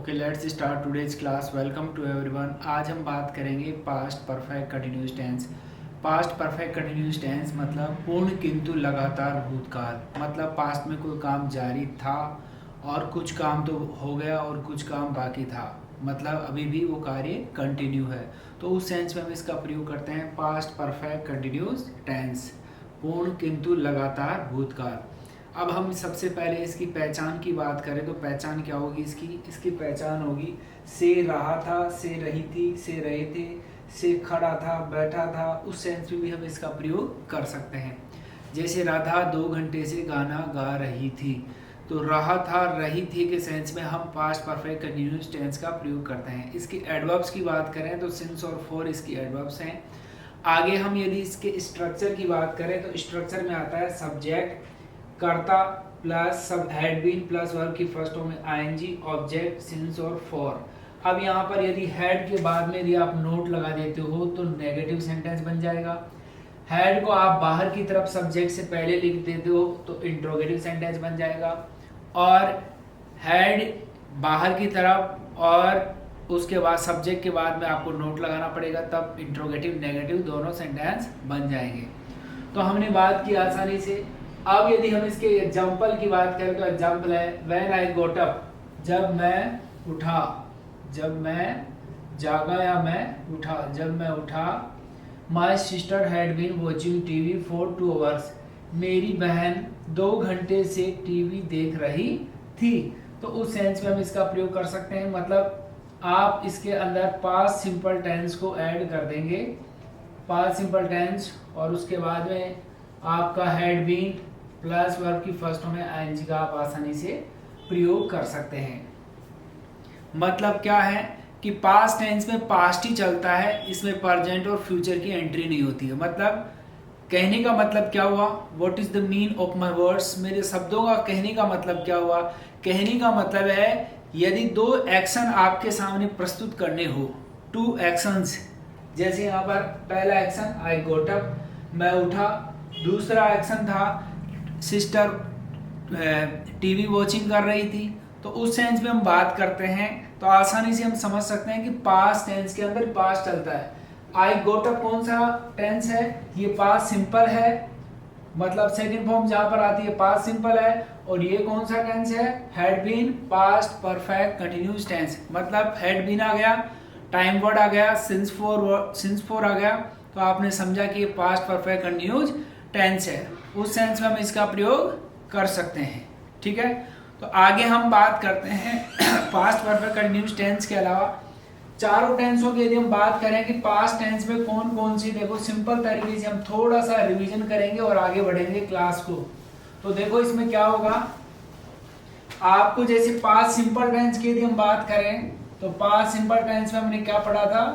Okay, let's start today's class. Welcome to everyone. आज हम बात करेंगे past perfect continuous tense. Past perfect continuous tense मतलब पूर्ण किंतु लगातार भूतकाल। मतलब पास्ट में कोई काम जारी था और कुछ काम तो हो गया और कुछ काम बाकी था, मतलब अभी भी वो कार्य कंटिन्यू है। तो उस सेंस में हम इसका प्रयोग करते हैं पास्ट परफेक्ट कंटिन्यूस टेंस, पूर्ण किंतु लगातार भूतकाल। अब हम सबसे पहले इसकी पहचान की बात करें तो पहचान क्या होगी इसकी पहचान होगी से रहा था, से रही थी, से रहे थे, से खड़ा था, बैठा था। उस सेंस में भी हम इसका प्रयोग कर सकते हैं। जैसे राधा 2 घंटे से गाना गा रही थी, तो रहा था, रही थी के सेंस में हम पास्ट परफेक्ट कंटिन्यूअस टेंस का प्रयोग करते हैं। इसके एडवर्ब्स की बात करें तो सिंस और फॉर इसकी एडवर्ब्स हैं। आगे हम यदि इसके स्ट्रक्चर की बात करें तो स्ट्रक्चर में आता है सब्जेक्ट, कर्ता प्लस सब हैड बीन प्लस वर्ब की फर्स्ट फॉर्म में आईएनजी, ऑब्जेक्ट, सिंस और फॉर। अब यहाँ पर यदि हैड के बाद में यदि आप नोट लगा देते हो तो नेगेटिव सेंटेंस बन जाएगा। हैड को आप बाहर की तरफ सब्जेक्ट से पहले लिख देते हो तो इंट्रोगेटिव सेंटेंस बन जाएगा। और हैड बाहर की तरफ और उसके बाद सब्जेक्ट के बाद में आपको नोट लगाना पड़ेगा, तब इंट्रोगेटिव नेगेटिव दोनों सेंटेंस बन जाएंगे। तो हमने बात की आसानी से। अब यदि हम इसके एग्जाम्पल की बात करें तो एग्जाम्पल है व्हेन आई गोट अप, जब मैं उठा, जब मैं जागा या मैं उठा, जब मैं उठा। My sister had been watching TV for 2 hours, मेरी बहन 2 घंटे से टीवी देख रही थी। तो उस सेंस में हम इसका प्रयोग कर सकते हैं। मतलब आप इसके अंदर पास्ट सिंपल टेंस को ऐड कर देंगे, पास्ट सिंपल टेंस, और उसके बाद में आपका हैड बीन प्लस वर्ब की फर्स्ट में आईएनजी का आप आसानी से प्रयोग कर सकते हैं। मतलब क्या है कि पास्ट टेंस में पास्ट ही चलता है, इसमें प्रेजेंट और फ्यूचर की एंट्री नहीं होती है। मतलब कहने का मतलब क्या हुआ, what is the mean of my words, मेरे शब्दों का कहने का मतलब क्या हुआ। कहने का मतलब है यदि 2 एक्शन आपके सामने प्रस्तुत करने हो, 2 एक्शंस, जैसे यहाँ पर पहला एक्शन आई गोट अप, मैं उठा, दूसरा एक्शन था सिस्टर टीवी वॉचिंग कर रही थी। तो उस सेंस में हम बात करते हैं तो आसानी से हम समझ सकते हैं कि पास्ट टेंस के अंदर पास्ट चलता है। आई गोट अप कौन सा टेंस है, ये पास्ट सिंपल है, मतलब सेकंड फॉर्म जहां पर आती है पास्ट सिंपल है। और ये कौन सा टेंस है, had been past perfect continuous tense, मतलब हैड बीन आ गया, टाइम वर्ड आ गया, सिंस फॉर आ गया, तो आपने समझा कि ये पास्ट परफेक्ट कंटिन्यूअस टेंस है। उस सेंस में हम इसका प्रयोग कर सकते हैं। ठीक है, तो आगे हम बात करते हैं पास्ट परफेक्ट कंटिन्यूअस टेंस के अलावा चारों टेंसों की यदि हम बात करें कि पास्ट टेंस में कौन कौन सी, देखो सिंपल तरीके से हम थोड़ा सा रिवीजन करेंगे और आगे बढ़ेंगे क्लास को। तो देखो इसमें क्या होगा, आपको जैसे पास्ट सिंपल टेंस की यदि हम बात करें तो पास्ट सिंपल टेंस में हमने क्या पढ़ा था,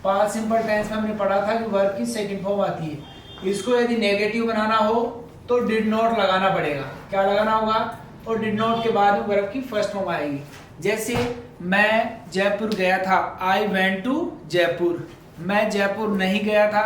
पास्ट सिंपल टेंस में हमने पढ़ा था कि वर्ब की सेकंड फॉर्म आती है। इसको यदि नेगेटिव बनाना हो तो डिड नॉट लगाना पड़ेगा। क्या लगाना होगा, और डिड नॉट के बाद में वर्ब की फर्स्ट फॉर्म आएगी। जैसे मैं जयपुर गया था, आई वेंट टू जयपुर, मैं जयपुर नहीं गया था,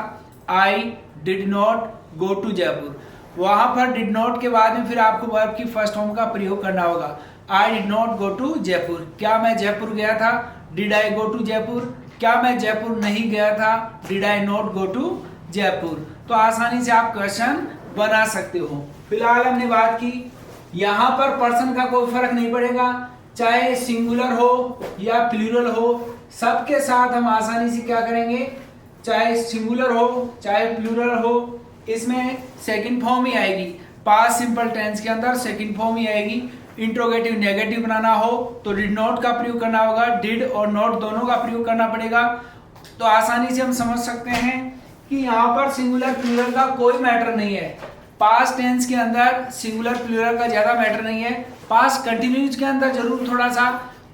I did not go to Jaipur. वहां पर डिड नॉट के बाद में फिर आपको वर्ब की फर्स्ट फॉर्म का प्रयोग करना होगा। I did not go to Jaipur, क्या मैं जयपुर गया था, did I go to Jaipur, क्या मैं जयपुर नहीं गया था, did I not go to Jaipur. तो आसानी से आप क्वेश्चन बना सकते हो। फिलहाल हमने बात की, यहाँ पर पर्सन का कोई फर्क नहीं पड़ेगा, चाहे सिंगुलर हो या प्लूरल हो, सबके साथ हम आसानी से क्या करेंगे, चाहे सिंगुलर हो चाहे प्लूरल हो, इसमें सेकंड फॉर्म ही आएगी। पास्ट सिंपल टेंस के अंदर सेकंड फॉर्म ही आएगी। इंट्रोगेटिव नेगेटिव बनाना हो तो डिड नॉट का प्रयोग करना होगा, डिड और नॉट दोनों का प्रयोग करना पड़ेगा। तो आसानी से हम समझ सकते हैं कि यहाँ पर सिंगुलर प्लूरल का कोई मैटर नहीं है। पास्ट टेंस के अंदर सिंगुलर प्लूरल का ज्यादा मैटर नहीं है। पास्ट कंटिन्यूज के अंदर जरूर थोड़ा सा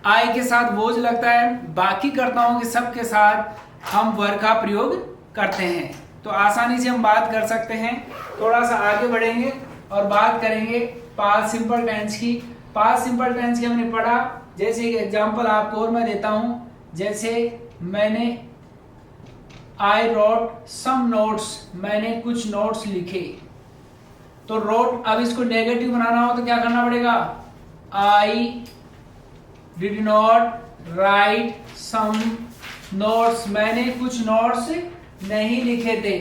आई के साथ बोझ लगता है, बाकी कर्ताओं के सब के साथ हम वर्ब का प्रयोग करते हैं। तो आसानी से हम बात कर सकते हैं। थोड़ा सा आगे बढ़ेंगे और बात करेंगे पास्ट सिंपल टेंस की। पास्ट सिंपल टेंस की हमने पढ़ा, जैसे एक एग्जांपल आपको और मैं देता हूं, जैसे मैंने आई रोट सम नोट्स, मैंने कुछ नोट्स लिखे। तो रोट, अब इसको नेगेटिव बनाना हो तो क्या करना पड़ेगा, I did not write some notes, मैंने कुछ नोट्स नहीं लिखे थे।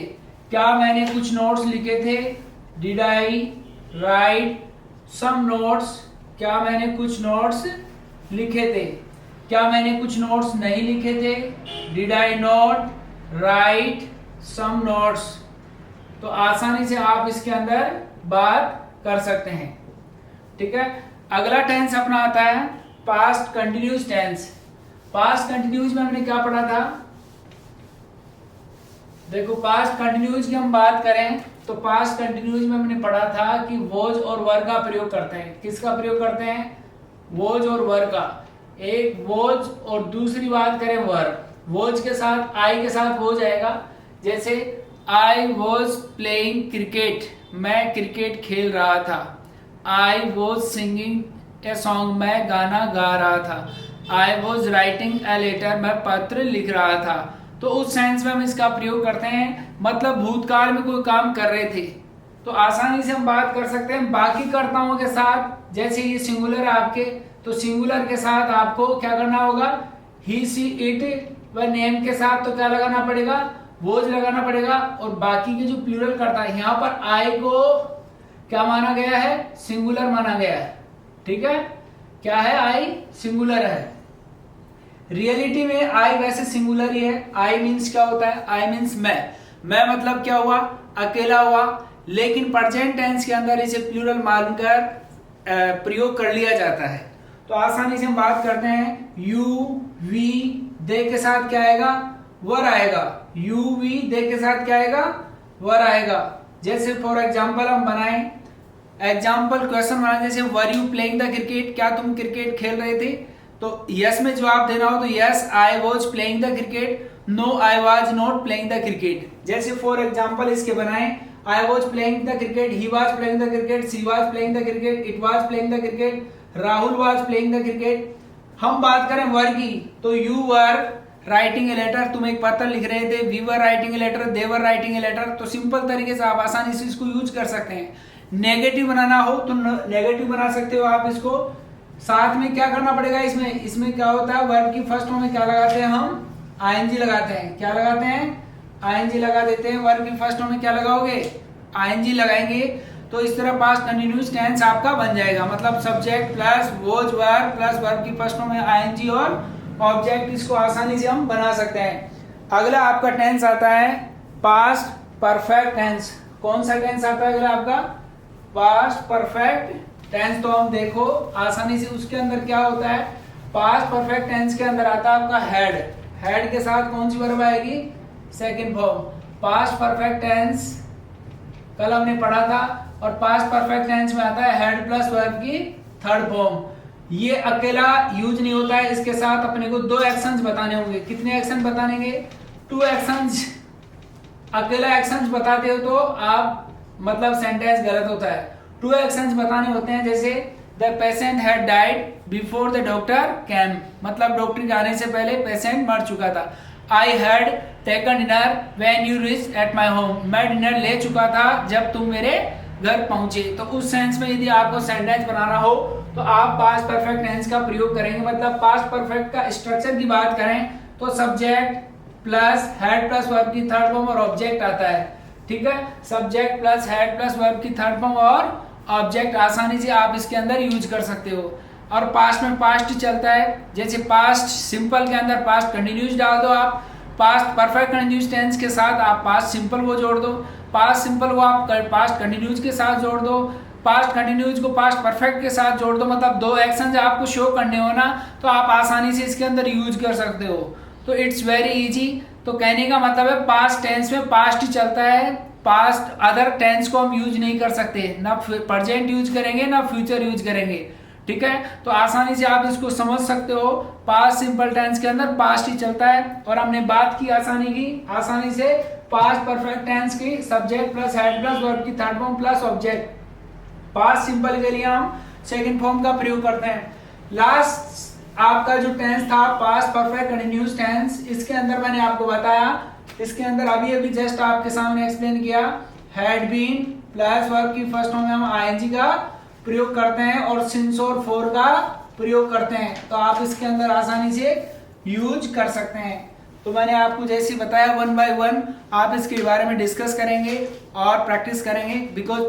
क्या मैंने कुछ नोट्स लिखे थे? Did I write some notes, क्या मैंने कुछ नोट्स लिखे थे? क्या मैंने कुछ नोट्स नहीं लिखे थे? Did I not write some notes. तो आसानी से आप इसके अंदर बात कर सकते हैं, ठीक है। अगला टेंस अपना आता है past continuous tense. Past continuous में हमने क्या पढ़ा था? देखो, पास्ट कंटिन्यूस की हम बात करें तो पास्ट कंटिन्यूस में हमने पढ़ा था कि वॉज और वर का प्रयोग करते हैं। किसका प्रयोग करते हैं? वॉज और वर का। एक वॉज और दूसरी बात करें वर। वॉज के साथ आई के साथ वॉज आएगा। जैसे आई वॉज प्लेइंग क्रिकेट, मैं क्रिकेट खेल रहा था। I was singing a song, मैं गाना गा रहा था। I was writing a letter, मैं पत्र लिख रहा था। तो उस सेंस में हम इसका प्रयोग करते हैं, मतलब भूतकाल में कोई काम कर रहे थे। तो आसानी से हम बात कर सकते हैं बाकी कर्ताओं के साथ। जैसे ये सिंगुलर है आपके, तो सिंगुलर के साथ आपको क्या करना होगा? ही सी इट, व नेम के साथ तो क्या लगाना पड़ेगा? वोज लगाना पड़ेगा। और बाकी के जो प्लूरल करता है, यहाँ पर आई को क्या माना गया है? सिंगुलर माना गया है, ठीक है। क्या है? आई सिंगुलर है। रियलिटी में आई वैसे सिंगुलर ही है। आई मीन्स क्या होता है? आई मीन्स मैं मतलब क्या हुआ? अकेला हुआ। लेकिन प्रेजेंट टेंस के अंदर इसे प्लूरल मानकर प्रयोग कर लिया जाता है। तो आसानी से हम बात करते हैं, यू वी दे के साथ क्या आएगा? वर आएगा। यू वी दे के साथ क्या आएगा? वर आएगा। जैसे फॉर एग्जाम्पल हम बनाएं, एग्जाम्पल क्वेश्चन बनाए, जैसे were you playing the cricket, क्या तुम क्रिकेट खेल रहे थे? तो यस में जवाब देना हो तो yes I was playing the cricket, no I was not playing the cricket. जैसे फॉर एग्जाम्पल इसके बनाए, I was playing the cricket, he was playing the cricket, she was playing the cricket, it was playing the cricket, Rahul was playing the cricket. हम बात करें were की, तो you were writing a letter, तुम एक पत्र लिख रहे थे। We were writing a letter, they were writing a letter. तो सिंपल तरीके से आप आसानी से इसको यूज कर सकते हैं। नेगेटिव बनाना हो तो नेगेटिव बना सकते हो आप इसको। साथ में क्या करना पड़ेगा? इसमें क्या होता है? वर्ब की फर्स्ट में क्या लगाते हैं? हम आईएनजी लगाते हैं। क्या लगाते हैं? आईएनजी लगा देते हैं। वर्ब की फर्स्ट में क्या लगाओगे? आईएनजी लगाएंगे। तो इस तरह पास्ट कंटिन्यूअस टेंस आपका बन जाएगा, मतलब subject plus was were plus verb की फर्स्ट में आईएनजी और ऑब्जेक्ट। इसको आसानी से हम बना सकते हैं। अगला आपका टेंस आता है पास्ट परफेक्ट टेंस। कौन सा टेंस आता है अगला आपका? Past perfect tense. तो हम देखो आसानी से उसके अंदर क्या होता है। पास्ट परफेक्ट टेंस के अंदर आता है आपका हेड। हेड के साथ कौन सी वर्ब आएगी? Second form. Past perfect tense कल हमने पढ़ा था, और पास्ट परफेक्ट टेंस में आता है हेड प्लस वर्ब की थर्ड फॉर्म। ये अकेला यूज नहीं होता है, इसके साथ अपने को दो एक्शंस बताने होंगे। कितने एक्शन बतानेंगे? 2 एक्शंस। अकेला एक्शंस बताते हो तो आप मतलब सेंटेंस गलत होता है। 2 एक्शंस बताने होते हैं। जैसे the patient had died before the doctor came, मतलब डॉक्टर के आने से पहले पेशेंट मर चुका था। I had taken dinner when you reached at my home, मैं डिनर ले चुका था जब तुम मेरे घर पहुंचे। तो उस सेंस में यदि आपको सेंटेंस बनाना हो तो आप पास्ट परफेक्ट टेंस का प्रयोग करेंगे। मतलब पास्ट परफेक्ट का स्ट्रक्चर की बात करें तो subject plus had plus verb की थर्ड फॉर्म और ऑब्जेक्ट आता है, ठीक है। Subject plus had plus verb की थर्ड फॉर्म और ऑब्जेक्ट आसानी से आप इसके अंदर यूज कर सकते हो। और पास्ट में पास्ट चलता है। जैसे पास्ट सिंपल के अंदर पास्ट कंटिन्यूस डाल दो आप, पास्ट परफेक्ट कंटिन्यूस टेंस के साथ आप पास्ट सिंपल वो जोड़ दो, पास्ट सिंपल को आप पास्ट कंटिन्यूस के साथ जोड़ दो, पास्ट कंटिन्यूस को पास्ट परफेक्ट के साथ जोड़ दो। मतलब 2 एक्शन आपको शो करने हो ना, तो आप आसानी से इसके अंदर यूज कर सकते हो। तो इट्स वेरी इजी। तो कहने का मतलब है पास्ट टेंस में पास्ट ही चलता है, पास्ट अदर टेंस को हम यूज नहीं कर सकते, ना प्रेजेंट यूज करेंगे ना फ्यूचर यूज करेंगे, ठीक है। तो आसानी से आप इसको समझ सकते हो। पास्ट सिंपल टेंस के अंदर पास्ट ही चलता है। और हमने बात की आसानी से पास्ट परफेक्ट टेंस की, subject plus had plus verb की third form plus object. Past simple के लिए हम सेकंड फॉर्म का प्रयोग करते हैं। लास्ट आपका जो टेंस था पास्ट परफेक्ट कंटीन्यूअस टेंस, इसके अंदर मैंने आपको बताया, इसके अंदर अभी जस्ट आपके सामने एक्सप्लेन किया, हैड बीन प्लस वर्ब की फर्स्ट फॉर्म में हम आईएनजी का प्रयोग करते हैं और सिंस और फॉर का प्रयोग करते हैं तो आप इसके अंदर आसानी से यूज कर सकते हैं। तो मैंने आपको जैसे बताया 1 बाय 1 आप इसके बारे में डिस्कस करेंगे और प्रैक्टिस करेंगे, बिकॉज